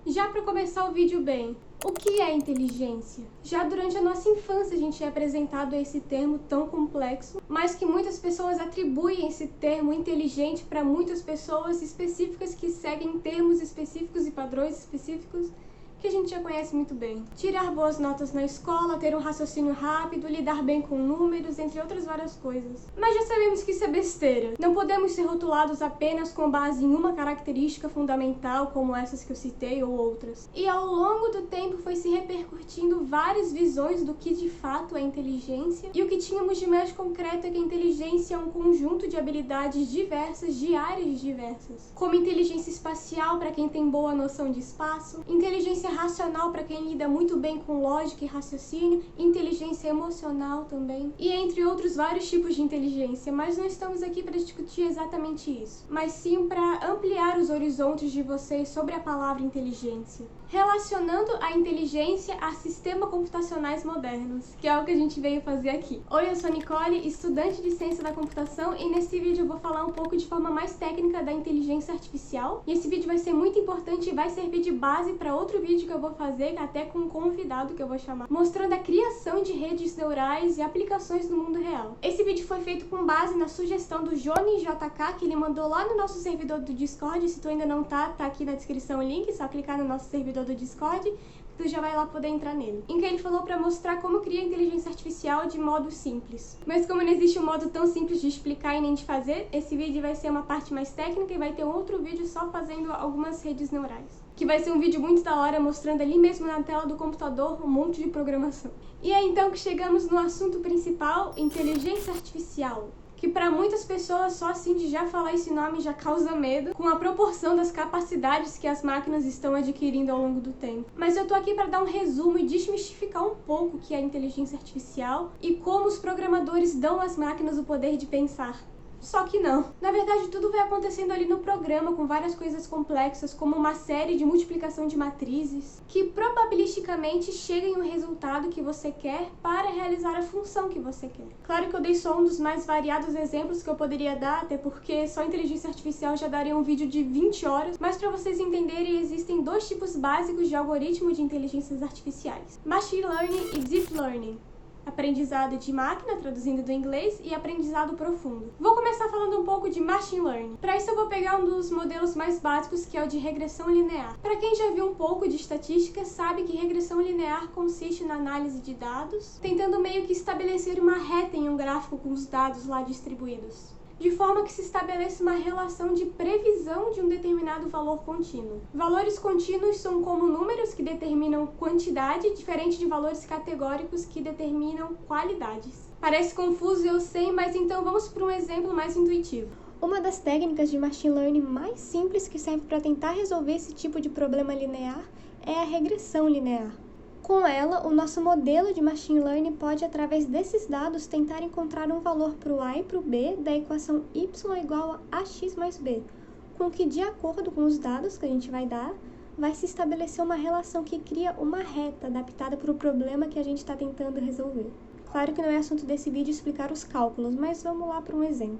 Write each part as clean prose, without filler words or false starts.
Já para começar o vídeo bem, o que é inteligência? Já durante a nossa infância a gente é apresentado a esse termo tão complexo, mas que muitas pessoas atribuem esse termo inteligente para muitas pessoas específicas que seguem termos específicos e padrões específicos que a gente já conhece muito bem. Tirar boas notas na escola, ter um raciocínio rápido, lidar bem com números, entre outras várias coisas. Mas já sabemos que isso é besteira. Não podemos ser rotulados apenas com base em uma característica fundamental, como essas que eu citei ou outras. E ao longo do tempo foi se repercutindo várias visões do que de fato é inteligência, e o que tínhamos de mais concreto é que a inteligência é um conjunto de habilidades diversas, de áreas diversas, como inteligência espacial para quem tem boa noção de espaço, inteligência racional para quem lida muito bem com lógica e raciocínio, inteligência emocional também, e entre outros vários tipos de inteligência, mas não estamos aqui para discutir exatamente isso, mas sim para ampliar os horizontes de vocês sobre a palavra inteligência, relacionando a inteligência a sistemas computacionais modernos, que é o que a gente veio fazer aqui. Oi, eu sou Nicole, estudante de ciência da computação, e nesse vídeo eu vou falar um pouco de forma mais técnica da inteligência artificial, e esse vídeo vai ser muito importante e vai servir de base para outro vídeo que eu vou fazer, até com um convidado que eu vou chamar, mostrando a criação de redes neurais e aplicações no mundo real. Esse vídeo foi feito com base na sugestão do Johnny JK, que ele mandou lá no nosso servidor do Discord. Se tu ainda não tá aqui na descrição o link, só clicar no nosso servidor do Discord, tu já vai lá poder entrar nele. Em que ele falou para mostrar como criar inteligência artificial de modo simples. Mas como não existe um modo tão simples de explicar e nem de fazer, esse vídeo vai ser uma parte mais técnica e vai ter outro vídeo só fazendo algumas redes neurais, que vai ser um vídeo muito da hora, mostrando ali mesmo na tela do computador um monte de programação. E é então que chegamos no assunto principal, inteligência artificial, que para muitas pessoas só assim de já falar esse nome já causa medo, com a proporção das capacidades que as máquinas estão adquirindo ao longo do tempo. Mas eu tô aqui para dar um resumo e desmistificar um pouco o que é inteligência artificial e como os programadores dão às máquinas o poder de pensar. Só que não. Na verdade, tudo vai acontecendo ali no programa, com várias coisas complexas, como uma série de multiplicação de matrizes, que probabilisticamente chegam em um resultado que você quer para realizar a função que você quer. Claro que eu dei só um dos mais variados exemplos que eu poderia dar, até porque só inteligência artificial já daria um vídeo de 20 horas, mas para vocês entenderem, existem dois tipos básicos de algoritmo de inteligências artificiais: Machine Learning e Deep Learning. Aprendizado de máquina, traduzindo do inglês, e aprendizado profundo. Vou começar falando um pouco de Machine Learning. Para isso eu vou pegar um dos modelos mais básicos, que é o de regressão linear. Para quem já viu um pouco de estatística, sabe que regressão linear consiste na análise de dados, tentando meio que estabelecer uma reta em um gráfico com os dados lá distribuídos, de forma que se estabeleça uma relação de previsão de um determinado valor contínuo. Valores contínuos são como números que determinam quantidade, diferente de valores categóricos que determinam qualidades. Parece confuso, eu sei, mas então vamos para um exemplo mais intuitivo. Uma das técnicas de machine learning mais simples que serve para tentar resolver esse tipo de problema linear é a regressão linear. Com ela, o nosso modelo de machine learning pode, através desses dados, tentar encontrar um valor para o a e para o b da equação y igual a ax mais b, com que, de acordo com os dados que a gente vai dar, vai se estabelecer uma relação que cria uma reta adaptada para o problema que a gente está tentando resolver. Claro que não é assunto desse vídeo explicar os cálculos, mas vamos lá para um exemplo.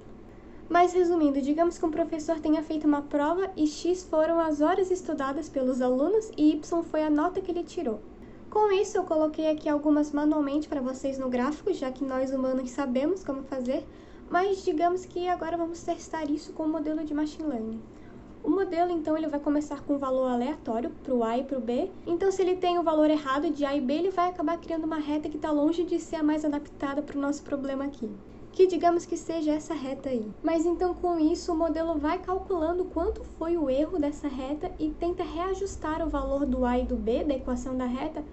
Mas resumindo, digamos que um professor tenha feito uma prova e x foram as horas estudadas pelos alunos e y foi a nota que ele tirou. Com isso, eu coloquei aqui algumas manualmente para vocês no gráfico, já que nós humanos sabemos como fazer, mas digamos que agora vamos testar isso com o modelo de Machine Learning. O modelo, então, ele vai começar com um valor aleatório para o a e para o b, então se ele tem o valor errado de a e b, ele vai acabar criando uma reta que está longe de ser a mais adaptada para o nosso problema aqui, que digamos que seja essa reta aí. Mas então com isso o modelo vai calculando quanto foi o erro dessa reta e tenta reajustar o valor do a e do b da equação da reta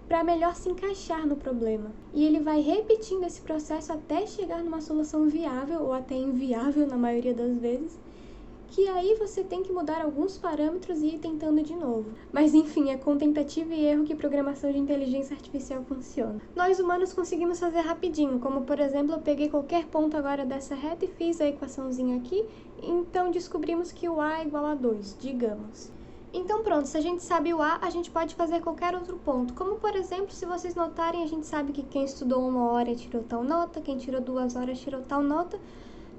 para melhor se encaixar no problema. E ele vai repetindo esse processo até chegar numa solução viável ou até inviável na maioria das vezes, que aí você tem que mudar alguns parâmetros e ir tentando de novo. Mas enfim, é com tentativa e erro que programação de inteligência artificial funciona. Nós humanos conseguimos fazer rapidinho, como por exemplo, eu peguei qualquer ponto agora dessa reta e fiz a equaçãozinha aqui, então descobrimos que o a é igual a 2, digamos. Então pronto, se a gente sabe o a gente pode fazer qualquer outro ponto. Como por exemplo, se vocês notarem, a gente sabe que quem estudou 1 hora tirou tal nota, quem tirou 2 horas tirou tal nota,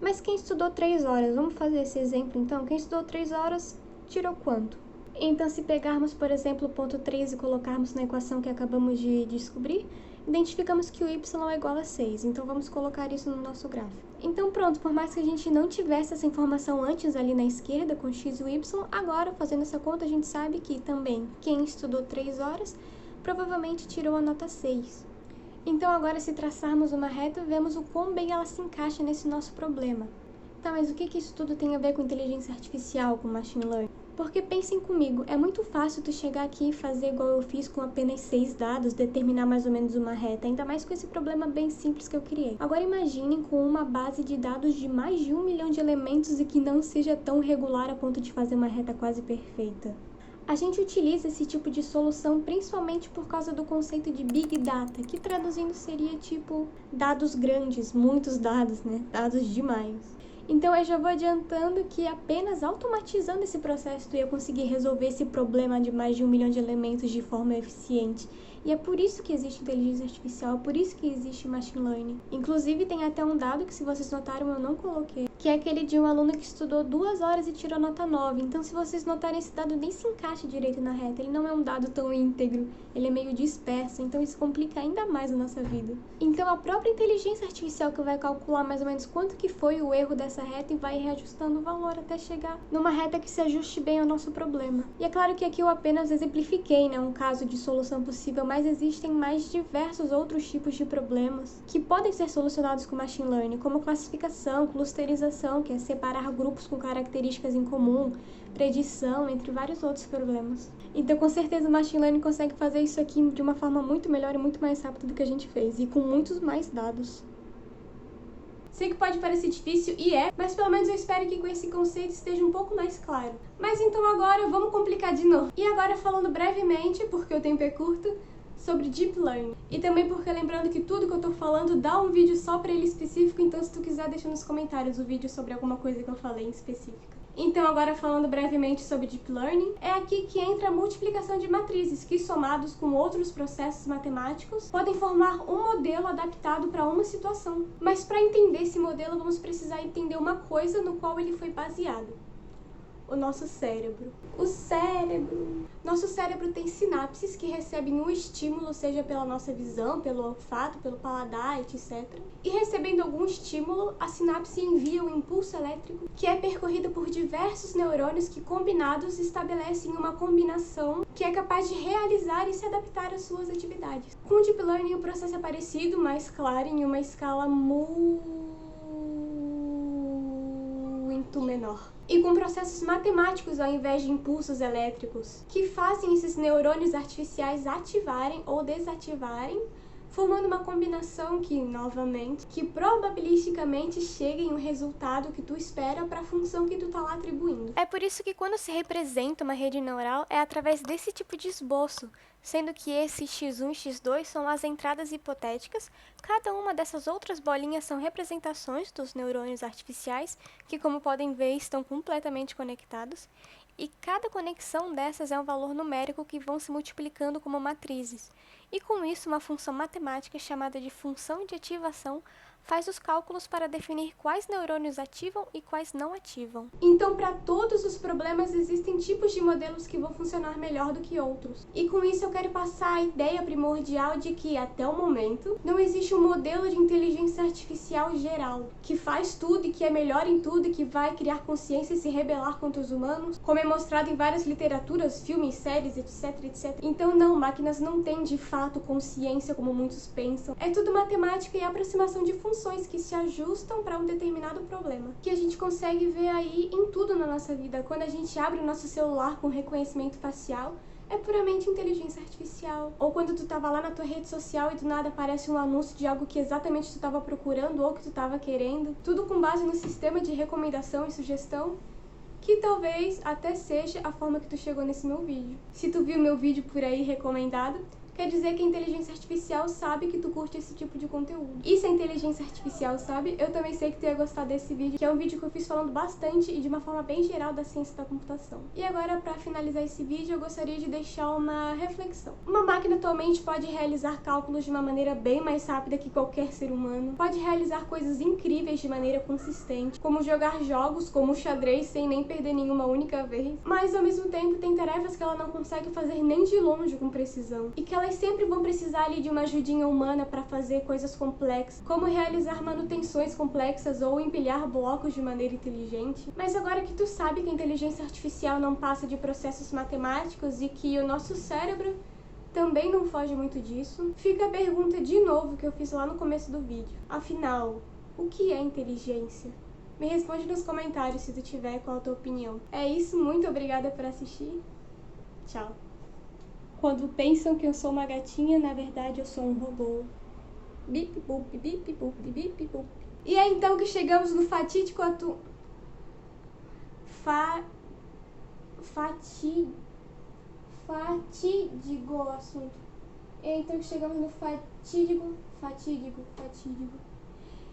mas quem estudou 3 horas, vamos fazer esse exemplo então, quem estudou 3 horas tirou quanto? Então, se pegarmos, por exemplo, o ponto 3 e colocarmos na equação que acabamos de descobrir, identificamos que o y é igual a 6, então vamos colocar isso no nosso gráfico. Então pronto, por mais que a gente não tivesse essa informação antes ali na esquerda, com x e y, agora fazendo essa conta a gente sabe que também quem estudou 3 horas provavelmente tirou a nota 6. Então agora se traçarmos uma reta, vemos o quão bem ela se encaixa nesse nosso problema. Tá, mas o que isso tudo tem a ver com inteligência artificial, com machine learning? Porque pensem comigo, é muito fácil tu chegar aqui e fazer igual eu fiz com apenas 6 dados, determinar mais ou menos uma reta, ainda mais com esse problema bem simples que eu criei. Agora imaginem com uma base de dados de mais de 1 milhão de elementos e que não seja tão regular a ponto de fazer uma reta quase perfeita. A gente utiliza esse tipo de solução principalmente por causa do conceito de Big Data, que traduzindo seria tipo dados grandes, muitos dados, né? Dados demais. Então eu já vou adiantando que apenas automatizando esse processo tu ia conseguir resolver esse problema de mais de 1 milhão de elementos de forma eficiente. E é por isso que existe inteligência artificial, é por isso que existe machine learning. Inclusive tem até um dado que, se vocês notaram, eu não coloquei, que é aquele de um aluno que estudou 2 horas e tirou nota 9. Então, se vocês notarem, esse dado nem se encaixa direito na reta, ele não é um dado tão íntegro, ele é meio disperso, então isso complica ainda mais a nossa vida. Então a própria inteligência artificial que vai calcular mais ou menos quanto que foi o erro dessa reta e vai reajustando o valor até chegar numa reta que se ajuste bem ao nosso problema. E é claro que aqui eu apenas exemplifiquei, né, um caso de solução possível, mas existem mais diversos outros tipos de problemas que podem ser solucionados com machine learning, como classificação, clusterização, que é separar grupos com características em comum, predição, entre vários outros problemas. Então, com certeza, o machine learning consegue fazer isso aqui de uma forma muito melhor e muito mais rápida do que a gente fez, e com muitos mais dados. Sei que pode parecer difícil, e é, mas pelo menos eu espero que com esse conceito esteja um pouco mais claro. Mas então agora vamos complicar de novo. E agora falando brevemente, porque o tempo é curto, sobre Deep Learning. E também porque lembrando que tudo que eu tô falando dá um vídeo só pra ele específico, então se tu quiser deixa nos comentários o vídeo sobre alguma coisa que eu falei em específico. Então agora falando brevemente sobre Deep Learning, é aqui que entra a multiplicação de matrizes, que somados com outros processos matemáticos, podem formar um modelo adaptado para uma situação. Mas para entender esse modelo, vamos precisar entender uma coisa no qual ele foi baseado. O nosso cérebro. O cérebro. Nosso cérebro tem sinapses que recebem um estímulo, seja pela nossa visão, pelo olfato, pelo paladar, etc. E recebendo algum estímulo, a sinapse envia um impulso elétrico que é percorrido por diversos neurônios que, combinados, estabelecem uma combinação que é capaz de realizar e se adaptar às suas atividades. Com o Deep Learning, o processo é parecido, mas claro, em uma escala muito menor. E com processos matemáticos ao invés de impulsos elétricos, que fazem esses neurônios artificiais ativarem ou desativarem, formando uma combinação que probabilisticamente chega em um resultado que tu espera para a função que tu tá lá atribuindo. É por isso que quando se representa uma rede neural é através desse tipo de esboço, sendo que esse x1 e x2 são as entradas hipotéticas, cada uma dessas outras bolinhas são representações dos neurônios artificiais, que como podem ver estão completamente conectados, e cada conexão dessas é um valor numérico que vão se multiplicando como matrizes. E com isso, uma função matemática chamada de função de ativação faz os cálculos para definir quais neurônios ativam e quais não ativam. Então, para todos os problemas, existem tipos de modelos que vão funcionar melhor do que outros. E com isso eu quero passar a ideia primordial de que, até o momento, não existe um modelo de inteligência artificial geral, que faz tudo e que é melhor em tudo e que vai criar consciência e se rebelar contra os humanos, como é mostrado em várias literaturas, filmes, séries, etc, etc. Então não, máquinas não têm de fato consciência como muitos pensam. É tudo matemática e aproximação de funções que se ajustam para um determinado problema, que a gente consegue ver aí em tudo na nossa vida. Quando a gente abre o nosso celular com reconhecimento facial, é puramente inteligência artificial. Ou quando tu tava lá na tua rede social e do nada aparece um anúncio de algo que exatamente tu tava procurando ou que tu tava querendo, tudo com base no sistema de recomendação e sugestão, que talvez até seja a forma que tu chegou nesse meu vídeo. Se tu viu meu vídeo por aí recomendado, quer dizer que a inteligência artificial sabe que tu curte esse tipo de conteúdo. E se a inteligência artificial sabe, eu também sei que tu ia gostar desse vídeo, que é um vídeo que eu fiz falando bastante e de uma forma bem geral da ciência da computação. E agora, para finalizar esse vídeo, eu gostaria de deixar uma reflexão. Uma máquina atualmente pode realizar cálculos de uma maneira bem mais rápida que qualquer ser humano, pode realizar coisas incríveis de maneira consistente, como jogar jogos como o xadrez sem nem perder nenhuma única vez, mas ao mesmo tempo tem tarefas que ela não consegue fazer nem de longe com precisão, e que elas sempre vão precisar ali de uma ajudinha humana para fazer coisas complexas, como realizar manutenções complexas ou empilhar blocos de maneira inteligente. Mas agora que tu sabe que a inteligência artificial não passa de processos matemáticos e que o nosso cérebro também não foge muito disso, fica a pergunta de novo que eu fiz lá no começo do vídeo. Afinal, o que é inteligência? Me responde nos comentários se tu tiver, qual a tua opinião. É isso, muito obrigada por assistir. Tchau. Quando pensam que eu sou uma gatinha, na verdade eu sou um robô. Bip, bup, bip, bup, bip, bup. E é então que chegamos no fatídico fatídico assunto. E é então que chegamos no fatídico.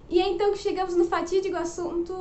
E é então que chegamos no fatídico assunto.